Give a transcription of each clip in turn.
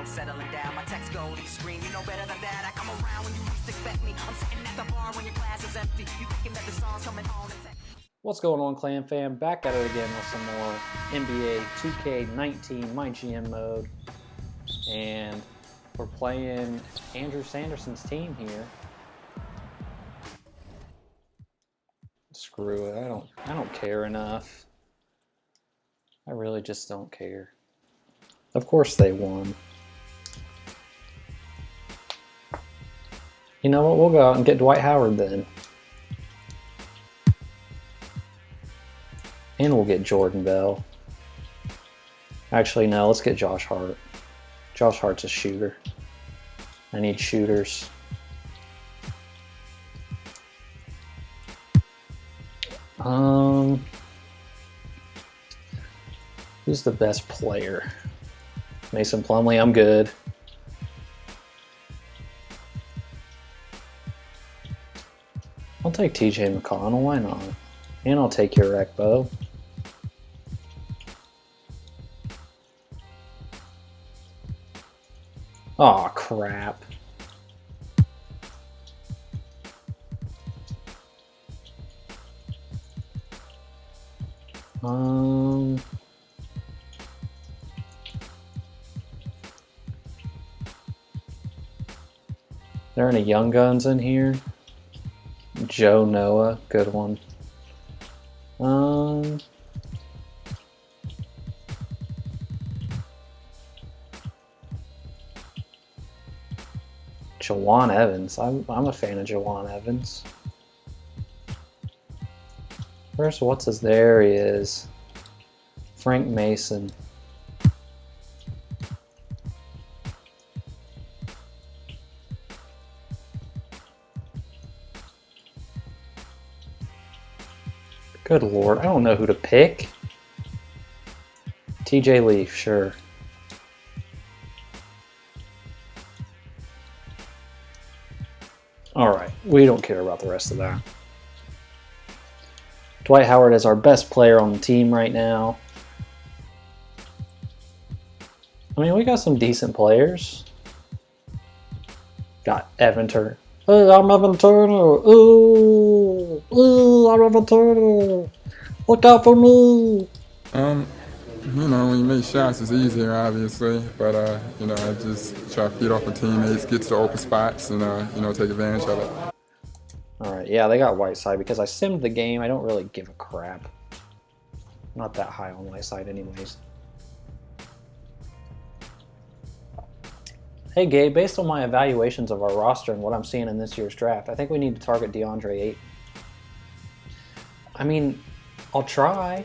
no settling down. My text go, you scream, you know better than that. I come around when you least expect me. I'm sitting at the bar when your glass is empty. You thinking that the song's coming on and What's going on, Clan fam? Back at it again with some more NBA 2K19 MyGM mode. And we're playing Andrew Sanderson's team here. Screw it, I don't care enough. I really just don't care. Of course they won. You know what, we'll go out and get Dwight Howard then. And we'll get Jordan Bell. Actually, no, let's get Josh Hart. Josh Hart's a shooter. I need shooters. Who's the best player? Mason Plumlee, I'm good. I'll take TJ McConnell, why not? And I'll take your Ekbo. Aw, crap. There any young guns in here? Joe Noah, good one. Jawan Evans. I'm a fan of Jawan Evans. Where's what's his? There he is. Frank Mason. Good lord, I don't know who to pick. TJ Leaf, sure. Alright, we don't care about the rest of that. Dwight Howard is our best player on the team right now. I mean, we got some decent players. Got Evan Turner. Hey, I'm Evan Turner. Ooh, I'm Evan Turner. Look out for me. You know, when you make shots, it's easier, obviously. But, you know, I just try to feed off my teammates, get to the open spots, and, you know, take advantage of it. All right, yeah, they got Whiteside because I simmed the game. I don't really give a crap. I'm not that high on Whiteside anyways. Hey, Gabe, based on my evaluations of our roster and what I'm seeing in this year's draft, I think we need to target DeAndre Ayton. I mean, I'll try.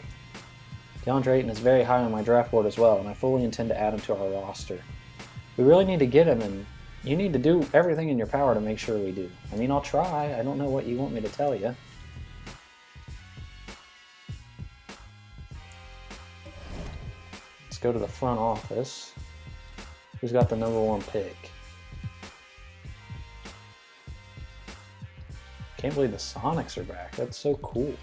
DeAndre Ayton is very high on my draft board as well, and I fully intend to add him to our roster. We really need to get him, and you need to do everything in your power to make sure we do. I mean, I'll try. I don't know what you want me to tell you. Let's go to the front office. Who's got the #1 pick? Can't believe the Sonics are back. That's so cool.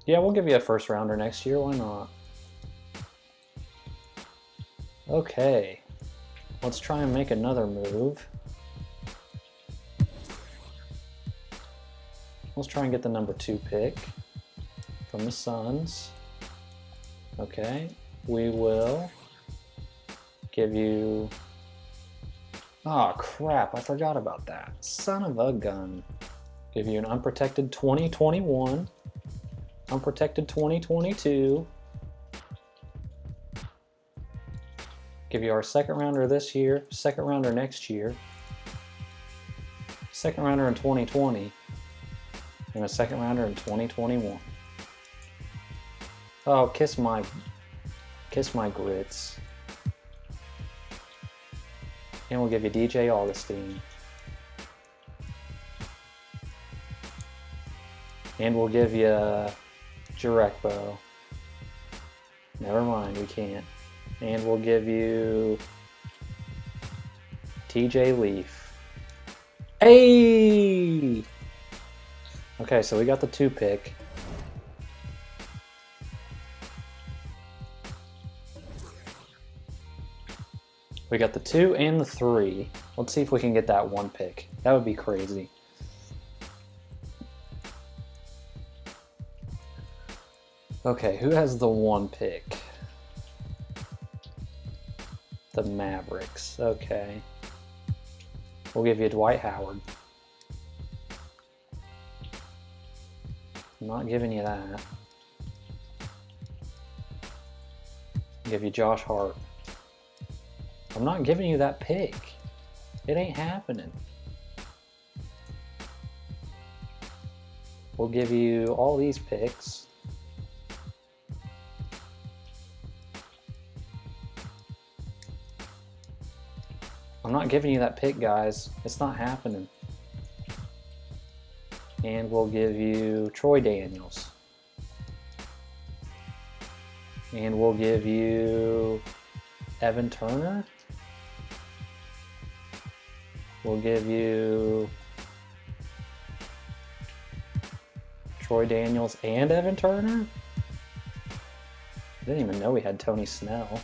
Yeah, we'll give you a first rounder next year. Why not? Okay. Let's try and make another move. Let's try and get the #2 pick from the Suns. Okay. We will give you... Oh, crap. I forgot about that. Son of a gun. Give you an unprotected 2021. Unprotected 2022. Give you our second rounder this year, second rounder next year, second rounder in 2020, and a second rounder in 2021. Oh, kiss my grits. And we'll give you DJ Augustine. And we'll give you Jarekbo. Never mind, we can't. And we'll give you TJ Leaf. Hey! Okay, so we got the 2 pick. We got the 2 and the 3. Let's see if we can get that 1 pick. That would be crazy. Okay, who has the 1 pick? The Mavericks. Okay. We'll give you Dwight Howard. I'm not giving you that. I'll give you Josh Hart. I'm not giving you that pick. It ain't happening. We'll give you all these picks. I'm not giving you that pick, guys. It's not happening. And we'll give you Troy Daniels. And we'll give you Evan Turner. We'll give you Troy Daniels and Evan Turner. I didn't even know we had Tony Snell.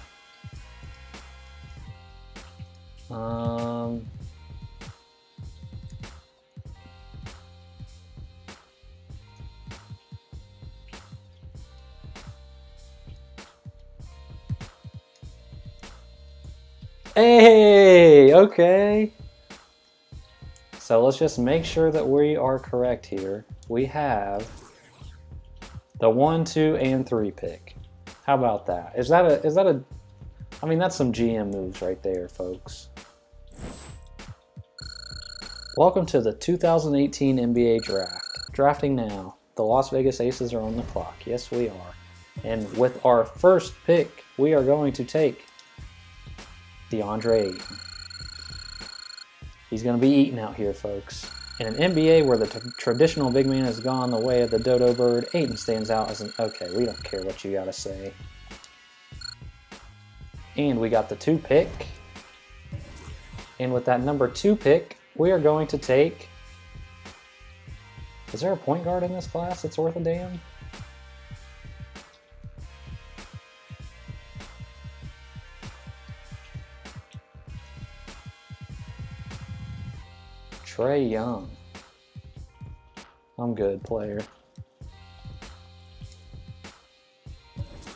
Hey, okay. So let's just make sure that we are correct here. We have the 1, 2, and 3 pick. How about that? Is that a I mean, that's some GM moves right there, folks. Welcome to the 2018 NBA Draft. Drafting now. The Las Vegas Aces are on the clock. Yes, we are. And with our first pick, we are going to take DeAndre Ayton. He's going to be eaten out here, folks. In an NBA where the traditional big man has gone the way of the dodo bird, Ayton stands out as an okay, we don't care what you got to say. And we got the 2 pick. And with that number 2 pick, we are going to take... Is there a point guard in this class that's worth a damn? Trae Young. I'm good, player.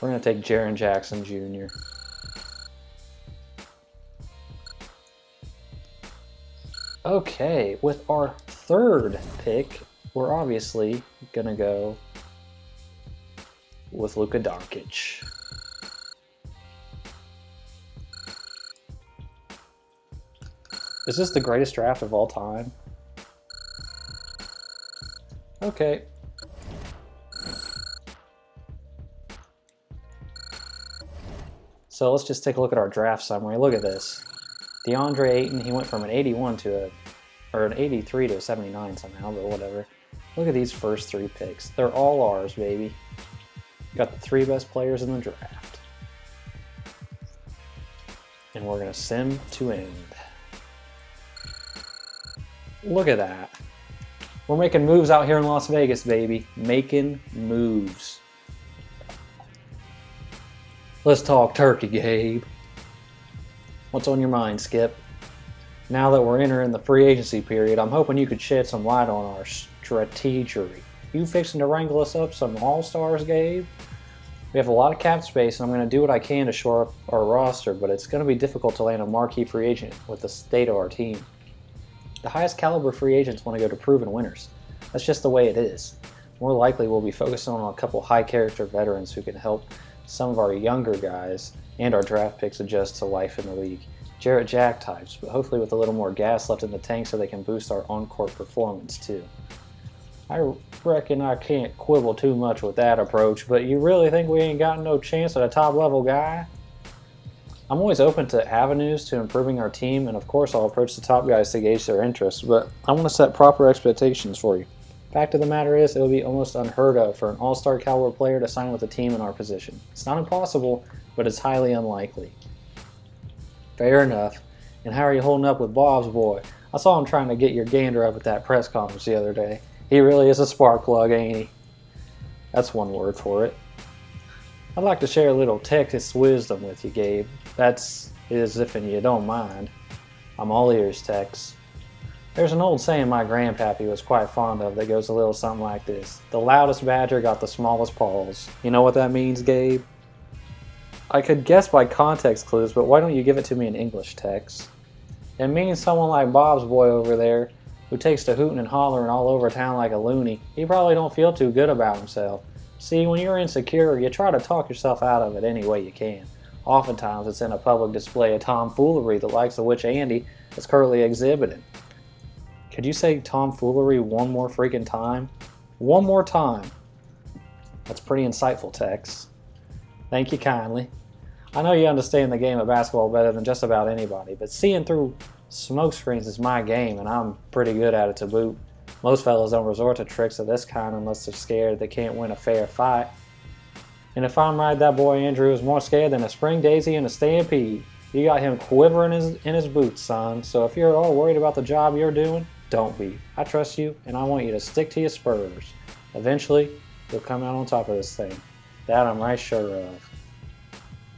We're going to take Jaren Jackson Jr. Okay, with our 3rd pick, we're obviously going to go with Luka Doncic. Is this the greatest draft of all time? Okay. So let's just take a look at our draft summary. Look at this. DeAndre Ayton, he went from an 81 to an 83 to a 79 somehow, but whatever. Look at these first 3 picks. They're all ours, baby. Got the 3 best players in the draft. And we're going to sim to end. Look at that. We're making moves out here in Las Vegas, baby. Making moves. Let's talk turkey, Gabe. What's on your mind, Skip? Now that we're entering the free agency period, I'm hoping you could shed some light on our strategy. You fixing to wrangle us up some all-stars, Gabe? We have a lot of cap space, and I'm going to do what I can to shore up our roster, but it's going to be difficult to land a marquee free agent with the state of our team. The highest caliber free agents want to go to proven winners. That's just the way it is. More likely, we'll be focusing on a couple high-character veterans who can help some of our younger guys and our draft picks adjust to life in the league. Jarrett Jack types, but hopefully with a little more gas left in the tank so they can boost our on-court performance too. I reckon I can't quibble too much with that approach, but you really think we ain't got no chance at a top-level guy? I'm always open to avenues to improving our team, and of course I'll approach the top guys to gauge their interests, but I want to set proper expectations for you. Fact of the matter is, it would be almost unheard of for an all-star caliber player to sign with a team in our position. It's not impossible, but it's highly unlikely. Fair enough. And how are you holding up with Bob's boy? I saw him trying to get your gander up at that press conference the other day. He really is a spark plug, ain't he? That's one word for it. I'd like to share a little Texas wisdom with you, Gabe. That's if and you don't mind. I'm all ears, Tex. There's an old saying my grandpappy was quite fond of that goes a little something like this. The loudest badger got the smallest paws. You know what that means, Gabe? I could guess by context clues, but why don't you give it to me in English, Tex? It means someone like Bob's boy over there, who takes to hooting and hollering all over town like a loony. He probably don't feel too good about himself. See, when you're insecure, you try to talk yourself out of it any way you can. Oftentimes, it's in a public display of tomfoolery, the likes of which Andy is currently exhibiting. Could you say tomfoolery one more freaking time? One more time. That's pretty insightful, Tex. Thank you kindly. I know you understand the game of basketball better than just about anybody, but seeing through smoke screens is my game, and I'm pretty good at it to boot. Most fellas don't resort to tricks of this kind unless they're scared they can't win a fair fight. And if I'm right, that boy Andrew is more scared than a spring daisy in a stampede. You got him quivering in his boots, son, so if you're at all worried about the job you're doing, don't be. I trust you, and I want you to stick to your spurs. Eventually, you'll come out on top of this thing. That I'm right sure of.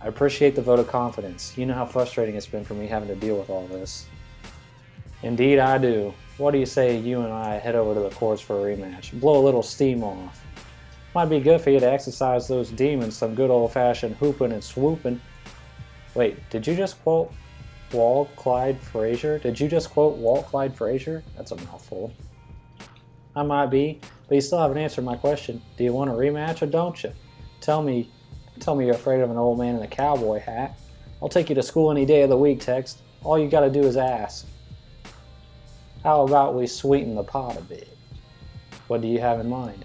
I appreciate the vote of confidence. You know how frustrating it's been for me having to deal with all this. Indeed I do. What do you say you and I head over to the courts for a rematch? Blow a little steam off. Might be good for you to exercise those demons some good old-fashioned hooping and swooping. Wait, did you just quote Walt Clyde Frazier? Did you just quote Walt Clyde Frazier? That's a mouthful. I might be, but you still haven't answered my question. Do you want a rematch or don't you? Tell me you're afraid of an old man in a cowboy hat. I'll take you to school any day of the week, Tex. All you gotta do is ask. How about we sweeten the pot a bit? What do you have in mind?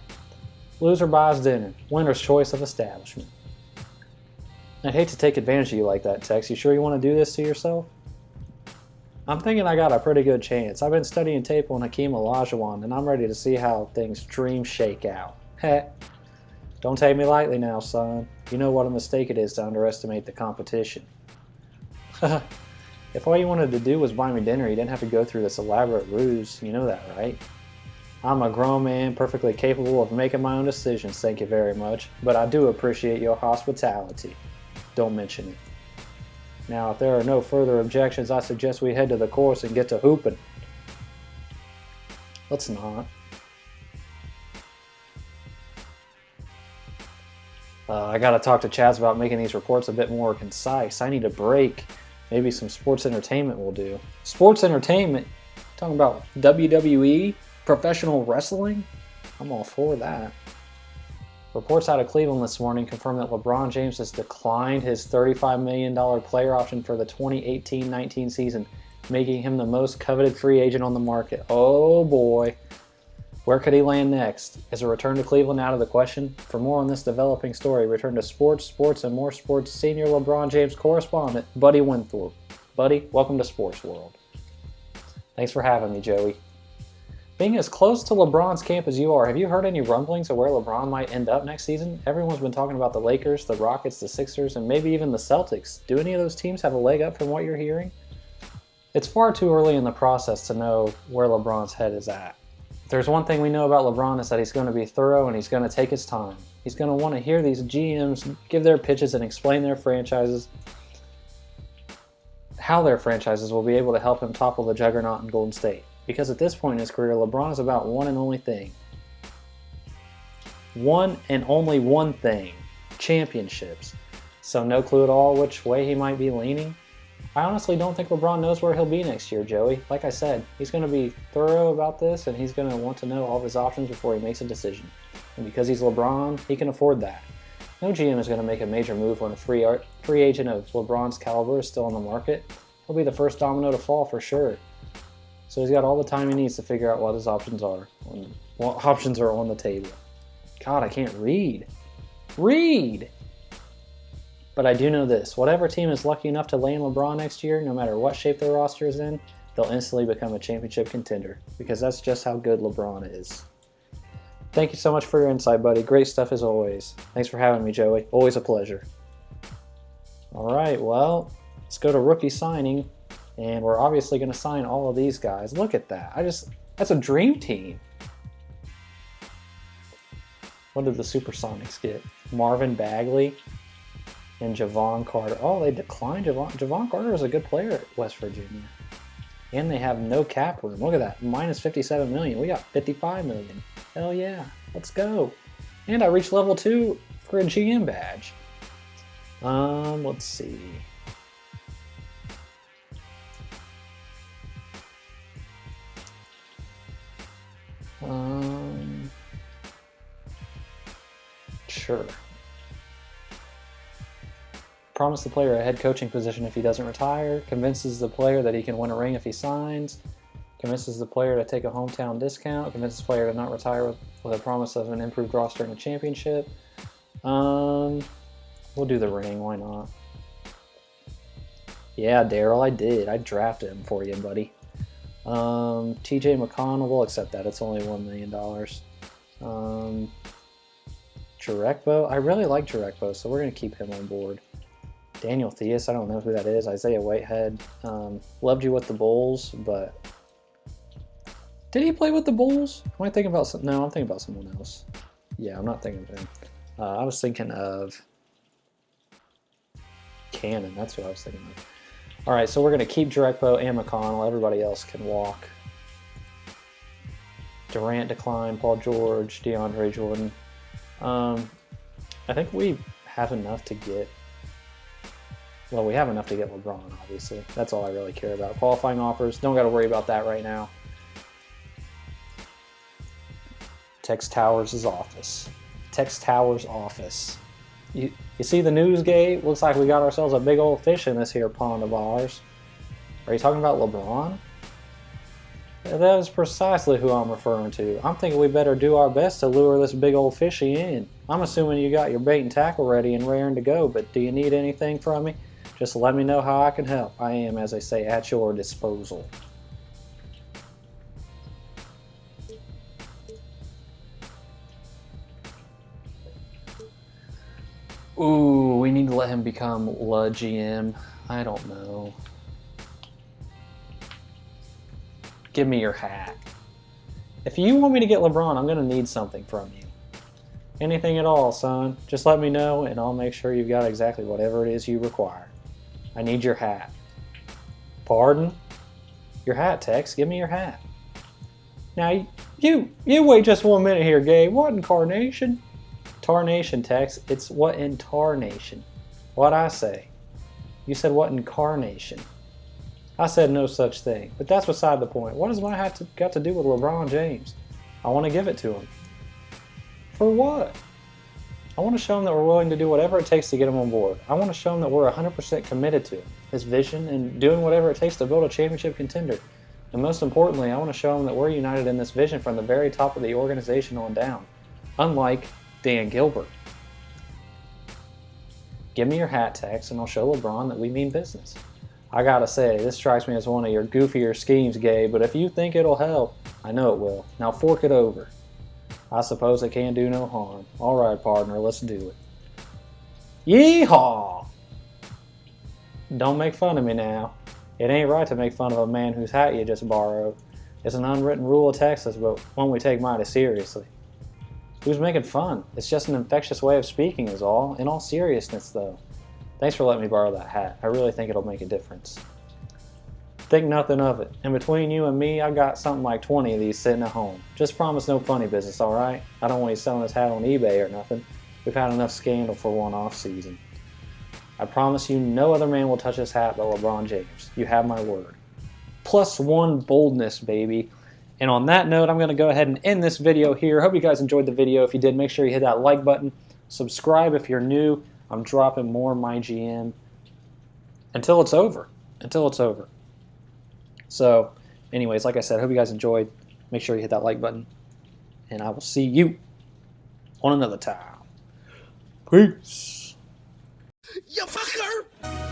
Loser buys dinner. Winner's choice of establishment. I'd hate to take advantage of you like that, Tex. You sure you want to do this to yourself? I'm thinking I got a pretty good chance. I've been studying tape on Hakeem Olajuwon, and I'm ready to see how things dream shake out. Heh. Don't take me lightly now, son. You know what a mistake it is to underestimate the competition. If all you wanted to do was buy me dinner, you didn't have to go through this elaborate ruse. You know that, right? I'm a grown man, perfectly capable of making my own decisions, thank you very much. But I do appreciate your hospitality. Don't mention it. Now, if there are no further objections, I suggest we head to the course and get to hooping. Let's not. I gotta talk to Chaz about making these reports a bit more concise. I need a break. Maybe some sports entertainment will do. Sports entertainment? Talking about WWE? Professional wrestling? I'm all for that. Reports out of Cleveland this morning confirm that LeBron James has declined his $35 million player option for the 2018-19 season, making him the most coveted free agent on the market. Oh boy. Where could he land next? Is a return to Cleveland out of the question? For more on this developing story, return to Sports, and More Sports senior LeBron James correspondent, Buddy Winthorpe. Buddy, welcome to Sports World. Thanks for having me, Joey. Being as close to LeBron's camp as you are, have you heard any rumblings of where LeBron might end up next season? Everyone's been talking about the Lakers, the Rockets, the Sixers, and maybe even the Celtics. Do any of those teams have a leg up from what you're hearing? It's far too early in the process to know where LeBron's head is at. If there's one thing we know about LeBron is that he's going to be thorough and he's going to take his time. He's going to want to hear these GMs give their pitches and explain their franchises, how their franchises will be able to help him topple the juggernaut in Golden State. Because at this point in his career, LeBron is about one and only thing. One and only one thing. Championships. So no clue at all which way he might be leaning. I honestly don't think LeBron knows where he'll be next year, Joey. Like I said, he's going to be thorough about this and he's going to want to know all of his options before he makes a decision. And because he's LeBron, he can afford that. No GM is going to make a major move when a free agent of LeBron's caliber is still on the market. He'll be the first domino to fall for sure. So he's got all the time he needs to figure out what his options are. What options are on the table. God, I can't read. Read! But I do know this. Whatever team is lucky enough to land LeBron next year, no matter what shape their roster is in, they'll instantly become a championship contender. Because that's just how good LeBron is. Thank you so much for your insight, buddy. Great stuff as always. Thanks for having me, Joey. Always a pleasure. Alright, well, let's go to rookie signing. And we're obviously going to sign all of these guys. Look at that. That's a dream team. What did the Supersonics get? Marvin Bagley and Javon Carter. Oh, they declined Javon. Javon Carter is a good player at West Virginia. And they have no cap room. Look at that. Minus 57 million. We got 55 million. Hell yeah. Let's go. And I reached level 2 for a GM badge. Let's see. Sure. Promise the player a head coaching position if he doesn't retire. Convinces the player that he can win a ring if he signs. Convinces the player to take a hometown discount. Convinces the player to not retire with a promise of an improved roster and a championship. We'll do the ring. Why not? Yeah, Daryl, I did. I drafted him for you, buddy. TJ McConnell, we'll accept that. It's only $1 million. Jarekbo, I really like Jarekbo, so we're going to keep him on board. Daniel Theus, I don't know who that is. Isaiah Whitehead, loved you with the Bulls, but did he play with the Bulls? Am I thinking about some? No, I'm thinking about someone else. Yeah, I'm not thinking of him. I was thinking of Cannon. That's who I was thinking of. All right, so we're going to keep Jarekbo and McConnell. Everybody else can walk. Durant declined. Paul George, DeAndre Jordan. I think we have enough to get. Well, we have enough to get LeBron, obviously. That's all I really care about. Qualifying offers, don't got to worry about that right now. Tex Towers' office. Tex Towers' office. You see the newsgate? Looks like we got ourselves a big old fish in this here pond of ours. Are you talking about LeBron? That is precisely who I'm referring to. I'm thinking we better do our best to lure this big old fishy in. I'm assuming you got your bait and tackle ready and raring to go, but do you need anything from me? Just let me know how I can help. I am, as they say, at your disposal. Ooh, we need to let him become La GM. I don't know. Give me your hat. If you want me to get LeBron, I'm going to need something from you. Anything at all, son. Just let me know, and I'll make sure you've got exactly whatever it is you require. I need your hat. Pardon? Your hat, Tex. Give me your hat. Now, you wait just 1 minute here, Gabe. What incarnation? Tarnation, Tex. It's what in tarnation. What'd I say? You said what incarnation? I said no such thing, but that's beside the point. What does my hat got to do with LeBron James? I want to give it to him. For what? I want to show him that we're willing to do whatever it takes to get him on board. I want to show him that we're 100% committed to his vision and doing whatever it takes to build a championship contender. And most importantly, I want to show him that we're united in this vision from the very top of the organization on down. Unlike Dan Gilbert. Give me your hat, Tex, and I'll show LeBron that we mean business. I gotta say, this strikes me as one of your goofier schemes, Gabe, but if you think it'll help, I know it will. Now fork it over. I suppose it can do no harm. All right, partner, let's do it. Yeehaw! Don't make fun of me now. It ain't right to make fun of a man whose hat you just borrowed. It's an unwritten rule of Texas, but one we take mighty seriously. Who's making fun? It's just an infectious way of speaking is all. In all seriousness, though. Thanks for letting me borrow that hat. I really think it'll make a difference. Think nothing of it. And between you and me, I got something like 20 of these sitting at home. Just promise no funny business, alright? I don't want you selling this hat on eBay or nothing. We've had enough scandal for one off season. I promise you no other man will touch this hat but LeBron James. You have my word. +1 boldness, baby. And on that note, I'm going to go ahead and end this video here. Hope you guys enjoyed the video. If you did, make sure you hit that like button. Subscribe if you're new. I'm dropping more MyGM until it's over. Until it's over. So, anyways, like I said, hope you guys enjoyed. Make sure you hit that like button. And I will see you on another time. Peace. You fucker!